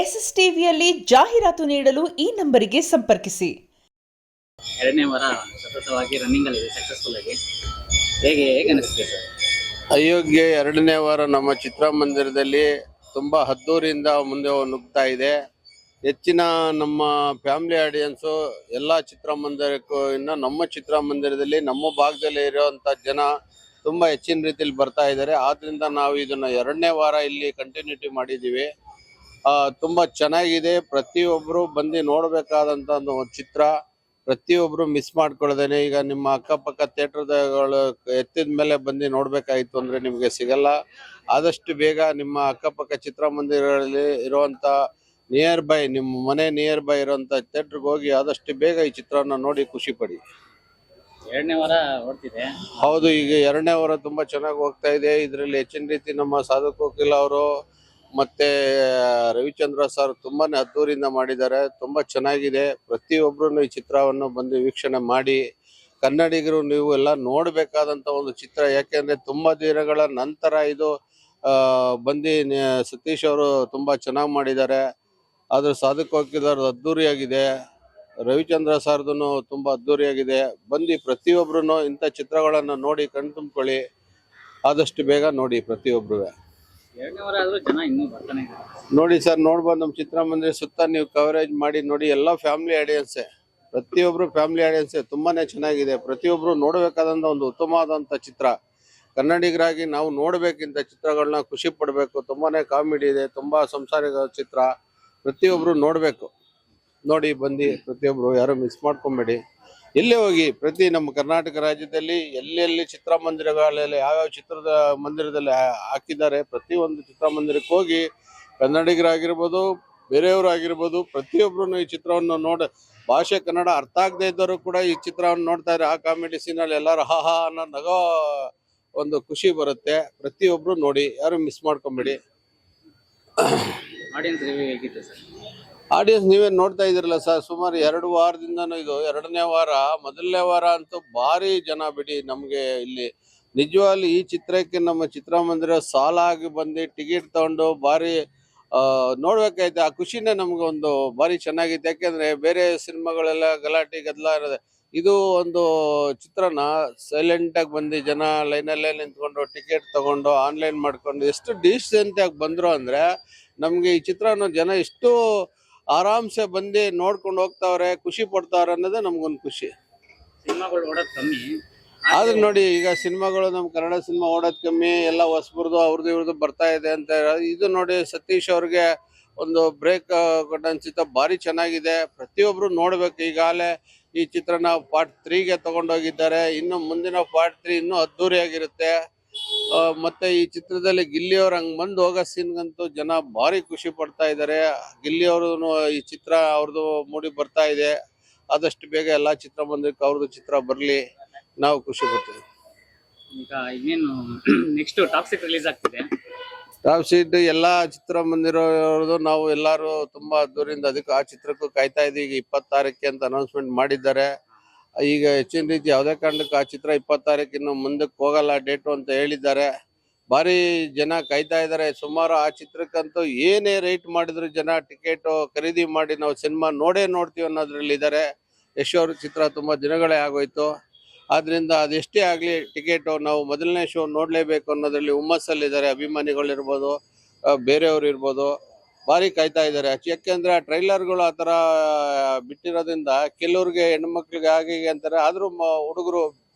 S S ಟಿವಿಯಲ್ಲಿ ಜಾಹೀರಾತು ನೀಡಲು ಈ ನಂಬರಿಗೆ ಸಂಪರ್ಕಿಸಿ. ಎರಡನೇ ವಾರ ಸತತವಾಗಿ ರನ್ನಿಂಗ್ ಅಲ್ಲಿ ಸಕ್ಸಸ್ಫುಲ್ ಆಗಿ ಹೇಗೆ ಅನಿಸುತ್ತೆ ಸರ್? ಅಯೋಗ್ಯ ಎರಡನೇ ವಾರ ನಮ್ಮ ಚಿತ್ರಮಂದಿರದಲ್ಲಿ ತುಂಬಾ ಹದ್ದೂರಿಯಿಂದ ಮುಂದೆ ನುಗ್ತಾ ಇದೆ. ಹೆಚ್ಚಿನ ನಮ್ಮ ಫ್ಯಾಮಿಲಿ ಆಡಿಯನ್ಸು ಎಲ್ಲ ಚಿತ್ರಮಂದಿರಕ್ಕೂ ಇನ್ನು ನಮ್ಮ ಚಿತ್ರಮಂದಿರದಲ್ಲಿ ನಮ್ಮ ಭಾಗದಲ್ಲಿ ಇರುವಂತ ಜನ ತುಂಬಾ ಹೆಚ್ಚಿನ ರೀತಿಯಲ್ಲಿ ಬರ್ತಾ ಇದ್ದಾರೆ. ಆದ್ರಿಂದ ನಾವು ಇದನ್ನ ಎರಡನೇ ವಾರ ಇಲ್ಲಿ ಕಂಟಿನ್ಯೂಟಿ ಮಾಡಿದ್ದೀವಿ. ತುಂಬಾ ಚೆನ್ನಾಗಿದೆ. ಪ್ರತಿಯೊಬ್ರು ಬಂದು ನೋಡ್ಬೇಕಾದಂತ ಒಂದು ಚಿತ್ರ ಪ್ರತಿಯೊಬ್ರು ಮಿಸ್ ಮಾಡ್ಕೊಳ್ದೇನೆ ಈಗ ನಿಮ್ಮ ಅಕ್ಕಪಕ್ಕ ಥಿಯೇಟರ್ಗಳು ಎತ್ತಿದ ಮೇಲೆ ಬಂದು ನೋಡ್ಬೇಕಾಯ್ತು ಅಂದ್ರೆ ನಿಮ್ಗೆ ಸಿಗಲ್ಲ. ಆದಷ್ಟು ಬೇಗ ನಿಮ್ಮ ಅಕ್ಕಪಕ್ಕ ಚಿತ್ರಮಂದಿರಗಳಲ್ಲಿ ಇರುವಂತ ನಿಯರ್ ಬೈ ನಿಮ್ಮ ಮನೆ ನಿಯರ್ ಬೈ ಇರುವಂತ ಥಿಯೇಟರ್ಗೆ ಹೋಗಿ ಆದಷ್ಟು ಬೇಗ ಈ ಚಿತ್ರವನ್ನ ನೋಡಿ ಖುಷಿ ಪಡಿ. ಎರಡನೇ ವಾರ ಓಡ್ತಿದೆ. ಹೌದು, ಈಗ ಎರಡನೇ ವಾರ ತುಂಬಾ ಚೆನ್ನಾಗಿ ಹೋಗ್ತಾ ಇದೆ. ಇದರಲ್ಲಿ ಹೆಚ್ಚಿನ ರೀತಿ ನಮ್ಮ ಸಾಧು ಕೋಕಿಲ ಅವರು ಮತ್ತೆ ರವಿಚಂದ್ರ ಸರ್ ತುಂಬಾನೇ ಅದ್ದೂರಿಯಿಂದ ಮಾಡಿದ್ದಾರೆ. ತುಂಬಾ ಚೆನ್ನಾಗಿದೆ. ಪ್ರತಿಯೊಬ್ರು ಈ ಚಿತ್ರವನ್ನು ಬಂದು ವೀಕ್ಷಣೆ ಮಾಡಿ. ಕನ್ನಡಿಗರು ನೀವು ಎಲ್ಲ ನೋಡ್ಬೇಕಾದಂತ ಒಂದು ಚಿತ್ರ. ಯಾಕೆಂದ್ರೆ ತುಂಬಾ ದಿನಗಳ ನಂತರ ಇದು ಬಂದು ಸತೀಶ್ ಅವರು ತುಂಬಾ ಚೆನ್ನಾಗಿ ಮಾಡಿದ್ದಾರೆ. ಆದ್ರೆ ಸಾಧು ಕೋಕಿಲರು ಅದ್ದೂರಿಯಾಗಿದೆ. ರವಿಚಂದ್ರ ಸರ್ದನು ತುಂಬಾ ಅದ್ದೂರಿಯಾಗಿದೆ. ಬಂದು ಪ್ರತಿಯೊಬ್ರು ಇಂಥ ಚಿತ್ರಗಳನ್ನ ನೋಡಿ ಕಣ್ತುಂಬ್ಕೊಳ್ಳಿ. ಆದಷ್ಟು ಬೇಗ ನೋಡಿ ಪ್ರತಿಯೊಬ್ರು. ಎರಡನೇ ವಾರ ಆದ್ರೂ ಜನ ಇನ್ನೂ ಬರ್ತಾನೆ ಇದ್ದಾರೆ. ನೋಡಿ ಸರ್, ನೋಡ್ಬೋದು ನಮ್ಮ ಚಿತ್ರಮಂದಿರ ಸುತ್ತ ನೀವು ಕವರೇಜ್ ಮಾಡಿ ನೋಡಿ. ಎಲ್ಲ ಫ್ಯಾಮಿಲಿ ಆಡಿಯನ್ಸೇ, ಪ್ರತಿಯೊಬ್ರು ಫ್ಯಾಮಿಲಿ ಆಡಿಯನ್ಸೇ. ತುಂಬಾನೇ ಚೆನ್ನಾಗಿದೆ. ಪ್ರತಿಯೊಬ್ರು ನೋಡ್ಬೇಕಾದಂತ ಒಂದು ಉತ್ತಮವಾದಂತ ಚಿತ್ರ. ಕನ್ನಡಿಗರಾಗಿ ನಾವು ನೋಡ್ಬೇಕಿಂತ ಚಿತ್ರಗಳನ್ನ ಖುಷಿ ಪಡ್ಬೇಕು. ತುಂಬಾನೇ ಕಾಮಿಡಿ ಇದೆ. ತುಂಬಾ ಸಂಸಾರಿಕ ಚಿತ್ರ. ಪ್ರತಿಯೊಬ್ರು ನೋಡ್ಬೇಕು. ನೋಡಿ ಬಂದು ಪ್ರತಿಯೊಬ್ರು ಯಾರು ಮಿಸ್ ಮಾಡ್ಕೊಂಬೇಡಿ. ಎಲ್ಲೇ ಹೋಗಿ ಪ್ರತಿ ನಮ್ಮ ಕರ್ನಾಟಕ ರಾಜ್ಯದಲ್ಲಿ ಎಲ್ಲೆಲ್ಲಿ ಚಿತ್ರಮಂದಿರಗಳಲ್ಲಿ ಯಾವ್ಯಾವ ಚಿತ್ರದ ಮಂದಿರದಲ್ಲಿ ಹಾಕಿದ್ದಾರೆ ಪ್ರತಿಯೊಂದು ಚಿತ್ರಮಂದಿರಕ್ಕೆ ಹೋಗಿ ಕನ್ನಡಿಗರಾಗಿರ್ಬೋದು ಬೇರೆಯವರು ಆಗಿರ್ಬೋದು ಪ್ರತಿಯೊಬ್ರು ಈ ಚಿತ್ರವನ್ನು ಭಾಷೆ ಕನ್ನಡ ಅರ್ಥ ಆಗದೆ ಇದ್ದವರು ಕೂಡ ಈ ಚಿತ್ರವನ್ನು ನೋಡ್ತಾ ಇದ್ದಾರೆ. ಆ ಕಾಮಿಡಿ ಸೀನಲ್ಲಿ ಎಲ್ಲರೂ ಹಾ ಅನ್ನೋ ನಗೋ ಒಂದು ಖುಷಿ ಬರುತ್ತೆ. ಪ್ರತಿಯೊಬ್ರು ನೋಡಿ, ಯಾರು ಮಿಸ್ ಮಾಡ್ಕೊಂಬೇಡಿ. ಆಡಿಯನ್ಸ್ ರಿವ್ಯೂ ಹೇಗಿತ್ತು ಸರ್? ಆಡಿಯನ್ಸ್ ನೀವೇ ನೋಡ್ತಾ ಇದಿರಲ್ಲ ಸರ್, ಸುಮಾರು 2 ವಾರದಿಂದನೂ ಇದು ಎರಡನೇ ವಾರ. ಮೊದಲನೇ ವಾರ ಅಂತೂ ಭಾರಿ ಜನ ಬಿಡಿ. ನಮ್ಗೆ ಇಲ್ಲಿ ನಿಜವಾಗ್ಲೂ ಈ ಚಿತ್ರಕ್ಕೆ ನಮ್ಮ ಚಿತ್ರಮಂದಿರ ಸಾಲಾಗಿ ಬಂದು ಟಿಕೆಟ್ ತಗೊಂಡು ಭಾರಿ ನೋಡ್ಬೇಕಾಯ್ತು. ಆ ಖುಷಿನೇ ನಮ್ಗೆ ಒಂದು ಭಾರಿ ಚೆನ್ನಾಗಿತ್ತು. ಯಾಕೆಂದ್ರೆ ಬೇರೆ ಸಿನಿಮಾಗಳೆಲ್ಲ ಗಲಾಟೆ ಗದ್ದಲ ಇರೋದೆ. ಇದು ಒಂದು ಚಿತ್ರನ ಸೈಲೆಂಟ್ ಆಗಿ ಬಂದು ಜನ ಲೈನಲ್ಲೇ ನಿಂತ್ಕೊಂಡು ಟಿಕೆಟ್ ತಗೊಂಡು ಆನ್ಲೈನ್ ಮಾಡ್ಕೊಂಡು ಎಷ್ಟು ಡೀಸೆಂಟ್ ಆಗಿ ಬಂದ್ರು ಅಂದ್ರೆ ನಮ್ಗೆ ಈ ಚಿತ್ರನ ಜನ ಎಷ್ಟು ಆರಾಮ್ಸೆ ಬಂದು ನೋಡ್ಕೊಂಡು ಹೋಗ್ತಾವ್ರೆ, ಖುಷಿ ಪಡ್ತಾವ್ರೆ ಅನ್ನೋದೇ ನಮ್ಗೊಂದು ಖುಷಿ. ಸಿನಿಮಾಗಳು ಓಡೋದು ಕಮ್ಮಿ ಆದ್ರೆ ನೋಡಿ, ಈಗ ಸಿನಿಮಾಗಳು ನಮ್ ಕನ್ನಡ ಸಿನಿಮಾ ಓಡೋದ್ ಕಮ್ಮಿ. ಎಲ್ಲ ಹೊಸಬ್ರದ್ದು ಅವ್ರದ್ದು ಇವ್ರದ್ದು ಬರ್ತಾ ಇದೆ ಅಂತ. ಇದು ನೋಡಿ ಸತೀಶ್ ಅವ್ರಿಗೆ ಒಂದು ಬ್ರೇಕ್ ಕೊಟ್ಟ ಅನ್ಸುತ್ತೆ. ಭಾರಿ ಚೆನ್ನಾಗಿದೆ. ಪ್ರತಿಯೊಬ್ರು ನೋಡ್ಬೇಕು. ಈಗಾಗಲೇ ಈ ಚಿತ್ರನ ಪಾರ್ಟ್ 3ಗೆ ತಗೊಂಡೋಗಿದ್ದಾರೆ. ಇನ್ನು ಮುಂದಿನ ಪಾರ್ಟ್ 3 ಇನ್ನೂ ಅದ್ದೂರಿಯಾಗಿರುತ್ತೆ. ಮತ್ತೆ ಈ ಚಿತ್ರದಲ್ಲಿ ಗಿಲ್ಲಿ ಅವ್ರ ಹಂಗ್ ಬಂದು ಹೋಗೋ ಸೀನ್ಗಂತೂ ಜನ ಭಾರಿ ಖುಷಿ ಪಡ್ತಾ ಇದ್ದಾರೆ. ಗಿಲ್ಲಿ ಅವರು ಈ ಚಿತ್ರ ಅವ್ರದ್ದು ಮೂಡಿ ಬರ್ತಾ ಇದೆ. ಆದಷ್ಟು ಬೇಗ ಎಲ್ಲಾ ಚಿತ್ರಮಂದಿರಕ್ಕೆ ಅವ್ರದ್ದು ಚಿತ್ರ ಬರ್ಲಿ, ನಾವು ಖುಷಿ ಪಡ್ತೀವಿ. ಈಗ ಇನ್ನೇನು ನೆಕ್ಸ್ಟ್ ಟಾಕ್ಸಿಕ್ ರಿಲೀಸ್ ಆಗ್ತಿದೆ. ಟಾಪ್ ಸೀಟ್ ಎಲ್ಲಾ ಚಿತ್ರಮಂದಿರವ್ರದ್ದು ನಾವು ಎಲ್ಲಾರು ತುಂಬಾ ದೂರಿಂದ ಅದಕ್ಕೆ ಆ ಚಿತ್ರಕ್ಕೂ ಕಾಯ್ತಾ ಇದ್ದೀವಿ. ಈಗ 26ಕ್ಕೆ ಅಂತ ಅನೌನ್ಸ್ಮೆಂಟ್ ಮಾಡಿದ್ದಾರೆ. ಈಗ ಹೆಚ್ಚಿನ ರೀತಿ ಯಾವುದೇ ಕಾರಣಕ್ಕೂ ಆ ಚಿತ್ರ 26 ಮುಂದಕ್ಕೆ ಹೋಗಲ್ಲ ಡೇಟು ಅಂತ ಹೇಳಿದ್ದಾರೆ. ಭಾರಿ ಜನ ಕಾಯ್ತಾ ಇದ್ದಾರೆ. ಸುಮಾರು ಆ ಚಿತ್ರಕ್ಕಂತೂ ಏನೇ ರೇಟ್ ಮಾಡಿದ್ರು ಜನ ಟಿಕೆಟ್ ಖರೀದಿ ಮಾಡಿ ನಾವು ಸಿನಿಮಾ ನೋಡ್ತೀವಿ ಅನ್ನೋದ್ರಲ್ಲಿ ಇದ್ದಾರೆ. ಯಶ್ ಅವ್ರ ಚಿತ್ರ ತುಂಬಾ ದಿನಗಳೇ ಆಗೋಯ್ತು. ಆದ್ರಿಂದ ಅದೆಷ್ಟೇ ಆಗ್ಲಿ ಟಿಕೆಟ್ ನಾವು ಮೊದಲನೇ ಶೋ ನೋಡ್ಲೇಬೇಕು ಅನ್ನೋದ್ರಲ್ಲಿ ಹುಮ್ಮಸ್ಸಲ್ಲಿದ್ದಾರೆ. ಅಭಿಮಾನಿಗಳಿರ್ಬೋದು, ಬೇರೆಯವ್ರು ಇರ್ಬೋದು, ಭಾರಿ ಕಾಯ್ತಾ ಇದ್ದಾರೆ. ಯಾಕೆಂದ್ರೆ ಆ ಟ್ರೈಲರ್ಗಳು ಆ ತರ ಬಿಟ್ಟಿರೋದ್ರಿಂದ ಕೆಲವ್ರಿಗೆ ಹೆಣ್ಮಕ್ಳಿಗೆ ಹಾಗೆ ಅಂತಾರೆ. ಆದ್ರೂ ಹುಡುಗರು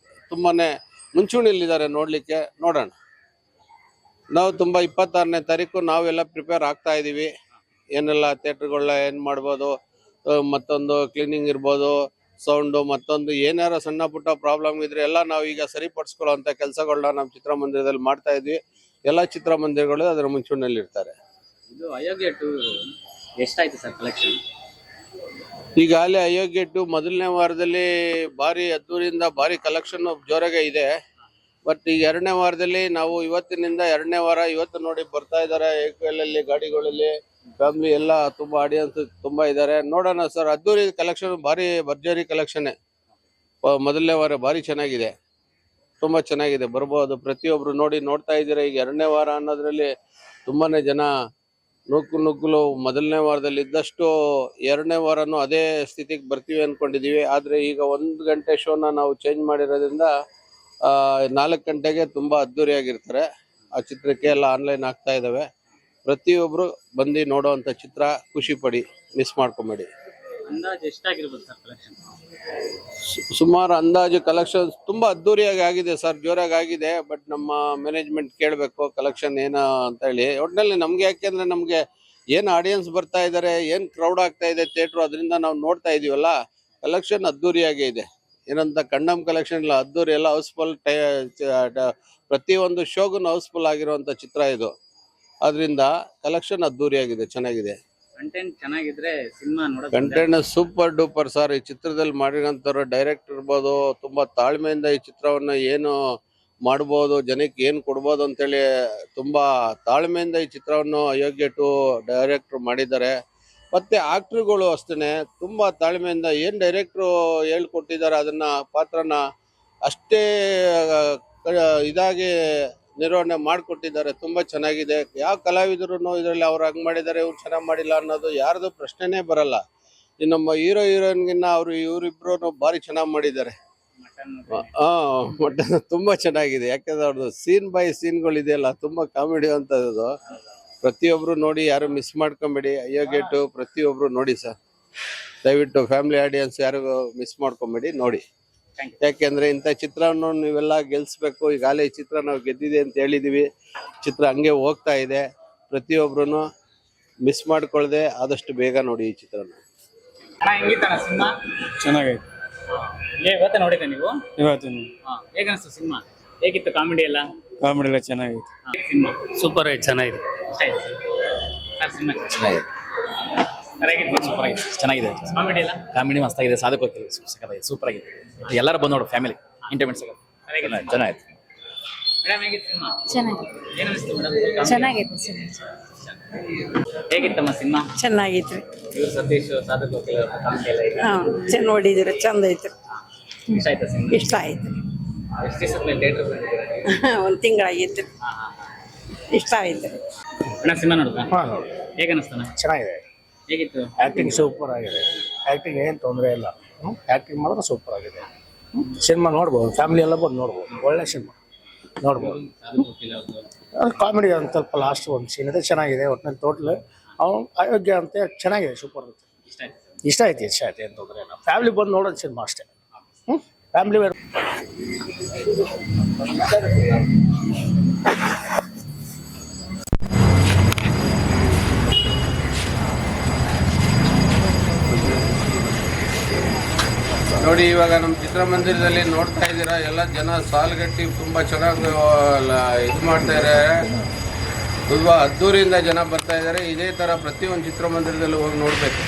ತುಂಬಾನೇ ಮುಂಚೂಣಿಯಲ್ಲಿದ್ದಾರೆ ನೋಡ್ಲಿಕ್ಕೆ. ನೋಡೋಣ. ನಾವು ತುಂಬಾ 26ನೇ ತಾರೀಕು ನಾವೆಲ್ಲ ಪ್ರಿಪೇರ್ ಆಗ್ತಾ ಇದೀವಿ. ಏನೆಲ್ಲ ಥಿಯೇಟರ್ಗಳನ್ನ ಏನ್ ಮಾಡ್ಬೋದು, ಮತ್ತೊಂದು ಕ್ಲೀನಿಂಗ್ ಇರ್ಬೋದು, ಸೌಂಡು, ಮತ್ತೊಂದು ಏನಾರ ಸಣ್ಣ ಪುಟ್ಟ ಪ್ರಾಬ್ಲಮ್ ಇದ್ರೆ ಎಲ್ಲ ನಾವು ಈಗ ಸರಿಪಡಿಸ್ಕೊಳ್ಳೋ ಅಂತ ಕೆಲಸಗಳನ್ನ ನಮ್ಮ ಚಿತ್ರಮಂದಿರದಲ್ಲಿ ಮಾಡ್ತಾ ಇದ್ವಿ. ಎಲ್ಲಾ ಚಿತ್ರಮಂದಿರಗಳು ಅದರ ಮುಂಚೂಣಿಯಲ್ಲಿ ಇರ್ತಾರೆ. ಇದು ಅಯೋಗ್ಯ 2 ಎಷ್ಟಾಯ್ತು ಸರ್ ಕಲೆಕ್ಷನ್? ಈಗಾಗಲೇ ಅಯೋಗ್ಯ 2 ಮೊದಲನೇ ವಾರದಲ್ಲಿ ಭಾರಿ ಅದ್ದೂರಿಯಿಂದ ಭಾರಿ ಕಲೆಕ್ಷನ್ ಜೋರಾಗೆ ಇದೆ. ಬಟ್ ಈಗ ಎರಡನೇ ವಾರದಲ್ಲಿ ನಾವು ಇವತ್ತಿನಿಂದ ಎರಡನೇ ವಾರ ಇವತ್ತು ನೋಡಿ ಬರ್ತಾ ಇದ್ದಾರೆ. ಏಕವೇಲಲ್ಲಿ ಗಾಡಿಗಳಲ್ಲಿ ಫ್ಯಾಮಿಲಿ ಎಲ್ಲ ತುಂಬಾ ಆಡಿಯನ್ಸ್ ತುಂಬಾ ಇದ್ದಾರೆ. ನೋಡೋಣ ಸರ್, ಅದ್ದೂರಿ ಕಲೆಕ್ಷನ್, ಭಾರಿ ಭರ್ಜರಿ ಕಲೆಕ್ಷನ್. ಮೊದಲನೇ ವಾರ ಭಾರಿ ಚೆನ್ನಾಗಿದೆ, ತುಂಬಾ ಚೆನ್ನಾಗಿದೆ. ಬರ್ಬೋದು, ಪ್ರತಿಯೊಬ್ರು ನೋಡ್ತಾ ಇದ್ದೀರಾ. ಈಗ ಎರಡನೇ ವಾರ ಅನ್ನೋದ್ರಲ್ಲಿ ತುಂಬಾನೇ ಜನ ನುಗ್ಗಲು ಮೊದಲನೇ ವಾರದಲ್ಲಿ ಇದ್ದಷ್ಟು ಎರಡನೇ ವಾರನೂ ಅದೇ ಸ್ಥಿತಿಗೆ ಬರ್ತೀವಿ ಅಂದ್ಕೊಂಡಿದ್ದೀವಿ. ಆದರೆ ಈಗ 1 ಗಂಟೆ ಶೋನ ನಾವು ಚೇಂಜ್ ಮಾಡಿರೋದ್ರಿಂದ 4 ಗಂಟೆಗೆ ತುಂಬ ಅದ್ಧೂರಿಯಾಗಿರ್ತಾರೆ. ಆ ಚಿತ್ರಕ್ಕೆ ಎಲ್ಲ ಆನ್ಲೈನ್ ಆಗ್ತಾ ಇದ್ದಾವೆ. ಪ್ರತಿಯೊಬ್ಬರು ಬಂದು ನೋಡೋವಂಥ ಚಿತ್ರ, ಖುಷಿ ಪಡಿ, ಮಿಸ್ ಮಾಡ್ಕೊಂಬೇಡಿ. ಅಂದಾಜು ಎಷ್ಟಾಗಿರ್ಬೋದು ಸರ್ ಕಲೆಕ್ಷನ್? ಸುಮಾರು ಅಂದಾಜು ಕಲೆಕ್ಷನ್ಸ್ ತುಂಬ ಅದ್ಧೂರಿಯಾಗಿ ಆಗಿದೆ ಸರ್, ಜೋರಾಗಿ ಆಗಿದೆ. ಬಟ್ ನಮ್ಮ ಮ್ಯಾನೇಜ್ಮೆಂಟ್ ಕೇಳಬೇಕು ಕಲೆಕ್ಷನ್ ಏನು ಅಂತ ಹೇಳಿ. ಒಟ್ಟಿನಲ್ಲಿ ನಮಗೆ, ಯಾಕೆಂದರೆ ನಮಗೆ ಏನು ಆಡಿಯನ್ಸ್ ಬರ್ತಾ ಇದ್ದಾರೆ, ಏನು ಕ್ರೌಡ್ ಆಗ್ತಾ ಇದೆ ಥಿಯೇಟ್ರು, ಅದರಿಂದ ನಾವು ನೋಡ್ತಾ ಇದೀವಲ್ಲ, ಕಲೆಕ್ಷನ್ ಅದ್ಧೂರಿಯಾಗೇ ಇದೆ. ಏನಂತ ಕಂಡಮ್ ಕಲೆಕ್ಷನ್ ಇಲ್ಲ, ಅದ್ದೂರಿ ಎಲ್ಲ ಹೌಸ್ಫುಲ್. ಪ್ರತಿಯೊಂದು ಶೋಗೂ ಹೌಸ್ಫುಲ್ ಆಗಿರುವಂಥ ಚಿತ್ರ ಇದು. ಅದರಿಂದ ಕಲೆಕ್ಷನ್ ಅದ್ಧೂರಿಯಾಗಿದೆ, ಚೆನ್ನಾಗಿದೆ. ಕಂಟೆಂಟ್ ಚೆನ್ನಾಗಿದ್ರೆ ಸಿನಿಮಾ ನೋಡೋದು ಕಂಟೆಂಟ್ ಸೂಪರ್ ಡೂಪರ್ ಸರ್. ಈ ಚಿತ್ರದಲ್ಲಿ ಮಾಡಿರೋಂಥವ್ರು ಡೈರೆಕ್ಟರ್ ಇರ್ಬೋದು, ತುಂಬ ತಾಳ್ಮೆಯಿಂದ ಈ ಚಿತ್ರವನ್ನು ಏನು ಮಾಡ್ಬೋದು, ಜನಕ್ಕೆ ಏನು ಕೊಡ್ಬೋದು ಅಂತೇಳಿ ತುಂಬ ತಾಳ್ಮೆಯಿಂದ ಈ ಚಿತ್ರವನ್ನು ಅಯೋಗ್ಯ ಟು ಡೈರೆಕ್ಟ್ರು ಮಾಡಿದ್ದಾರೆ. ಮತ್ತು ಆಕ್ಟ್ರುಗಳು ಅಷ್ಟೇ ತುಂಬ ತಾಳ್ಮೆಯಿಂದ ಏನು ಡೈರೆಕ್ಟ್ರು ಹೇಳ್ಕೊಟ್ಟಿದ್ದಾರೆ ಅದನ್ನು ಪಾತ್ರನ ಅಷ್ಟೇ ಇದಾಗಿ ನಿರ್ವಹಣೆ ಮಾಡಿಕೊಟ್ಟಿದ್ದಾರೆ. ತುಂಬ ಚೆನ್ನಾಗಿದೆ. ಯಾವ ಕಲಾವಿದರು ಇದರಲ್ಲಿ ಅವ್ರು ಹಂಗೆ ಮಾಡಿದ್ದಾರೆ, ಇವ್ರು ಚೆನ್ನಾಗಿ ಮಾಡಿಲ್ಲ ಅನ್ನೋದು ಯಾರ್ದು ಪ್ರಶ್ನೆನೇ ಬರಲ್ಲ. ಈ ನಮ್ಮ ಹೀರೋ ಹೀರೋಯಿನ್ಗಿನ್ನ ಇವರಿಬ್ರು ಭಾರಿ ಚೆನ್ನಾಗಿ ಮಾಡಿದ್ದಾರೆ. ಬಟ್ ತುಂಬ ಚೆನ್ನಾಗಿದೆ. ಯಾಕಂದ್ರೆ ಅವ್ರದ್ದು ಸೀನ್ ಬೈ ಸೀನ್ಗಳಿದೆಯಲ್ಲ, ತುಂಬ ಕಾಮಿಡಿ ಅಂತದ್ದು. ಪ್ರತಿಯೊಬ್ಬರು ನೋಡಿ, ಯಾರು ಮಿಸ್ ಮಾಡ್ಕೊಂಬೇಡಿ. ಅಯ್ಯೋಗೆಟ್ಟು ಪ್ರತಿಯೊಬ್ಬರು ನೋಡಿ ಸರ್, ದಯವಿಟ್ಟು ಫ್ಯಾಮಿಲಿ ಆಡಿಯನ್ಸ್ ಯಾರಿಗೂ ಮಿಸ್ ಮಾಡ್ಕೊಂಬೇಡಿ, ನೋಡಿ. ಯಾಕೆಂದ್ರೆ ಇಂಥ ಚಿತ್ರವನ್ನು ನೀವೆಲ್ಲ ಗೆಲ್ಸ್ಬೇಕು. ಈಗಾಗಲೇ ಈ ಚಿತ್ರ ನಾವು ಗೆದ್ದಿದೆ ಅಂತ ಹೇಳಿದೀವಿ. ಚಿತ್ರ ಹಂಗೆ ಹೋಗ್ತಾ ಇದೆ. ಪ್ರತಿಯೊಬ್ರು ಮಿಸ್ ಮಾಡ್ಕೊಳ್ದೆ ಆದಷ್ಟು ಬೇಗ ನೋಡಿ ಈ ಚಿತ್ರನ. ಹೆಂಗಿತ್ತಣ್ಣ ಸಿನಿಮಾ? ಚೆನ್ನಾಗೈತೆ. ಇವತ್ತೇ ನೋಡಿದ್ದೆ ನೀವು? ಇವತ್ತು ಹೇಗನ್ನಿಸ್ತು ಸಿನಿಮಾ? ಹೇಗಿತ್ತು ಕಾಮಿಡಿ ಎಲ್ಲ? ಕಾಮಿಡಿ ಎಲ್ಲ ಚೆನ್ನಾಗೈತೆ. ಸಿನಿಮಾ ಸೂಪರ್ ಆಯ್ತು, ಚೆನ್ನಾಗಿದೆ. ಇಷ್ಟ ಆಯ್ತು ಸರ್ ಸಿನಿಮಾ? ಚೆನ್ನಾಗಿದೆ, ಸೂಪರ್ ಆಗಿದೆ, ಚೆನ್ನಾಗಿದೆ. ಕಾಮಿಡಿ ಎಲ್ಲ ಕಾಮಿಡಿ ಮಸ್ತಾಗಿದೆ, ಸಾಧಕ ಸಕ್ಕತ್ತಾಗಿದೆ, ಸೂಪರ್ ಆಗಿದೆ. ಎಲ್ಲರೂ ಬಂದು ನೋಡು, ಫ್ಯಾಮಿಲಿ ಎಂಟರ್ಟೈನ್ಮೆಂಟ್ ಚೆನ್ನಾಗಿತ್ತು. ಮೇಡಮ್ ಹೇಗಿತ್ತು ಸಿನಿಮಾ? ಚೆನ್ನಾಗಿದೆ, ಏನು ಅನಿಸ್ತು ಮೇಡಮ್? ಚೆನ್ನಾಗಿದೆ. ಹೇಗಿತ್ತಮ್ಮ ಸಿನಿಮಾ? ಚೆನ್ನಾಗೈತ್ರಿ. ಇವ್ರು ಸತೀಶ್ ಸಾಧಕ ಕಾಮಿಡಿ ಎಲ್ಲ ಇದೆ. ಚೆನ್ನ ನೋಡಿದಿರಿ, ಚಂದ ಐತ್ರಿ. ಇಷ್ಟ ಆಯ್ತಾ ಸಿನಿಮಾ? ಇಷ್ಟ ಆಯ್ತು. ಎಷ್ಟು ದಿವಸದ ಮೇಲೆ ಥಿಯೇಟರ್ ಬಂದಿದ್ದೀರಾ? 1 ತಿಂಗಳಾಗಿತ್ತು. ಇಷ್ಟ ಆಯ್ತು. ಮೇಡಮ್ ಸಿನಿಮಾ ನೋಡಿದ್ರಾ? ಹೇಗೆ ಅನಿಸ್ತಾನ? ಚೆನ್ನಾಗಿದೆ. ಹೇಗಿತ್ತು? ಆ್ಯಕ್ಟಿಂಗ್ ಸೂಪರ್ ಆಗಿದೆ. ಆ್ಯಕ್ಟಿಂಗ್ ಏನು ತೊಂದರೆ ಇಲ್ಲ. ಆ್ಯಕ್ಟಿಂಗ್ ಮಾತ್ರ ಸೂಪರ್ ಆಗಿದೆ. ಸಿನಿಮಾ ನೋಡ್ಬೋದು, ಫ್ಯಾಮಿಲಿ ಎಲ್ಲ ಬಂದು ನೋಡ್ಬೋದು. ಒಳ್ಳೆ ಸಿನಿಮಾ ನೋಡ್ಬೋದು. ಕಾಮಿಡಿ ಒಂದು ಸ್ವಲ್ಪ ಲಾಸ್ಟ್ ಒಂದು ಸೀನ್ ಇದೆ, ಚೆನ್ನಾಗಿದೆ. ಒಟ್ಟಿನಲ್ಲಿ ಟೋಟಲ್ ಅವನು ಅಯೋಗ್ಯ ಅಂತ ಚೆನ್ನಾಗಿದೆ, ಸೂಪರ್ ಆಗುತ್ತೆ. ಇಷ್ಟ ಆಯ್ತು ಏನು ತೊಂದರೆ ಇಲ್ಲ. ಫ್ಯಾಮಿಲಿ ಬಂದು ನೋಡೋದು ಸಿನಿಮಾ ಅಷ್ಟೇ. ಫ್ಯಾಮಿಲಿ ನೋಡಿ, ಇವಾಗ ನಮ್ಮ ಚಿತ್ರಮಂದಿರದಲ್ಲಿ ನೋಡ್ತಾ ಇದ್ದೀರಾ, ಎಲ್ಲ ಜನ ಸಾಲುಗಟ್ಟಿ ತುಂಬ ಚೆನ್ನಾಗಿ ಇದು ಮಾಡ್ತಾ ಇದ್ದಾರೆ. ತುಂಬ ಅದ್ದೂರಿಯಿಂದ ಜನ ಬರ್ತಾ ಇದ್ದಾರೆ. ಇದೇ ಥರ ಪ್ರತಿಯೊಂದು ಚಿತ್ರಮಂದಿರದಲ್ಲಿ ಹೋಗಿ ನೋಡಬೇಕು.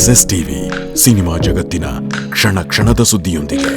SS ಟಿವಿ, ಸಿನಿಮಾ ಜಗತ್ತಿನ ಕ್ಷಣ ಕ್ಷಣದ ಸುದ್ದಿಯೊಂದಿಗೆ.